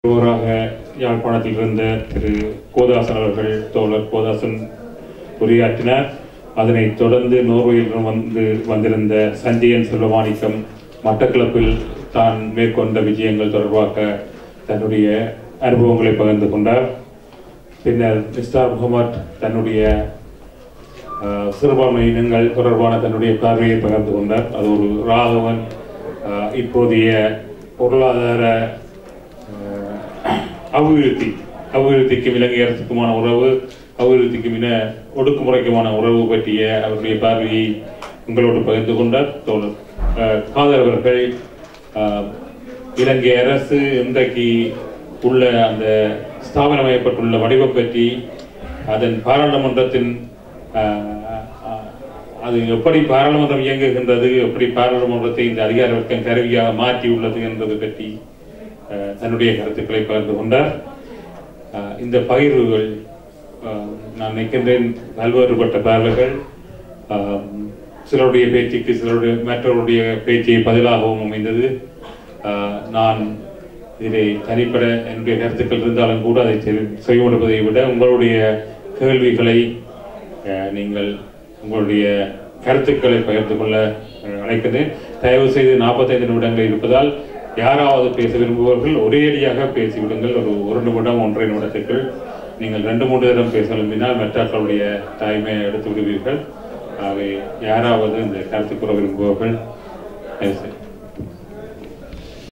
ஒருவராக யாழ்ப்பாணத்தில் இருந்த திரு கோதாசன் அவர்கள் தோழர் கோதாசன் உரையாற்றினார். அதனைத் தொடர்ந்து நோர்வேயில் வந்திருந்த சஞ்சயன் செல்வமாணிக்கம் மட்டக்களப்பில் தான் மேற்கொண்ட விஜயங்கள் தொடர்பாக தன்னுடைய அனுபவங்களை பகிர்ந்து கொண்டார். பின்னர் மிஸ்டர் முகமது தன்னுடைய சிறுபான்மை இனங்கள் தொடர்பான தன்னுடைய பார்வையை பகிர்ந்து கொண்டார். அது ஒரு ராகவன் இப்போதைய பொருளாதார அபிவிருத்திக்கும் இலங்கை அரசுக்குமான உறவு, அபிவிருத்திக்கும் இன ஒடுக்குமுறைக்குமான உறவு பற்றிய அவருடைய பார்வையை உங்களோடு பகிர்ந்து கொண்டார். தோழர் காதர் அவர்கள் இலங்கை அரசு இன்றைக்கு உள்ள அந்த ஸ்தாபனமயப்பட்டுள்ள வடிவம் பற்றி, அதன் பாராளுமன்றத்தின் அது எப்படி பாராளுமன்றம் இயங்குகின்றது, எப்படி பாராளுமன்றத்தை இந்த அதிகார வர்க்கம் கருவியாக மாற்றியுள்ளது என்பது பற்றி தன்னுடைய கருத்துக்களை பகிர்ந்து கொண்டார். இந்த பகிர்வுகள் நான் நினைக்கின்றேன் பல்வேறுபட்ட பார்வைகள், சிலருடைய பேச்சுக்கு மற்றவருடைய பேச்சை பதிலாகவும் அமைந்தது. நான் இதை தனிப்பட என்னுடைய கருத்துக்கள் இருந்தாலும் கூட அதை செய்ய முடிவதை விட உங்களுடைய கேள்விகளை நீங்கள் உங்களுடைய கருத்துக்களை பகிர்ந்து கொள்ள அழைக்கிறேன். தயவு செய்து 45 நிமிடங்கள் இருப்பதால் யாராவது பேச விரும்புபவர்கள் ஒரேடியாக பேசிவிடுங்கள். ஒரு நிமிடம் 1.5 நிமிடத்துக்குள். நீங்கள் 2-3 தரம் பேச விரும்பினால் மற்றவர்களுடைய டைமை எடுத்து விடுவீர்கள். ஆகவே யாராவது இந்த கருத்து கூற விரும்புபவர்கள் பேச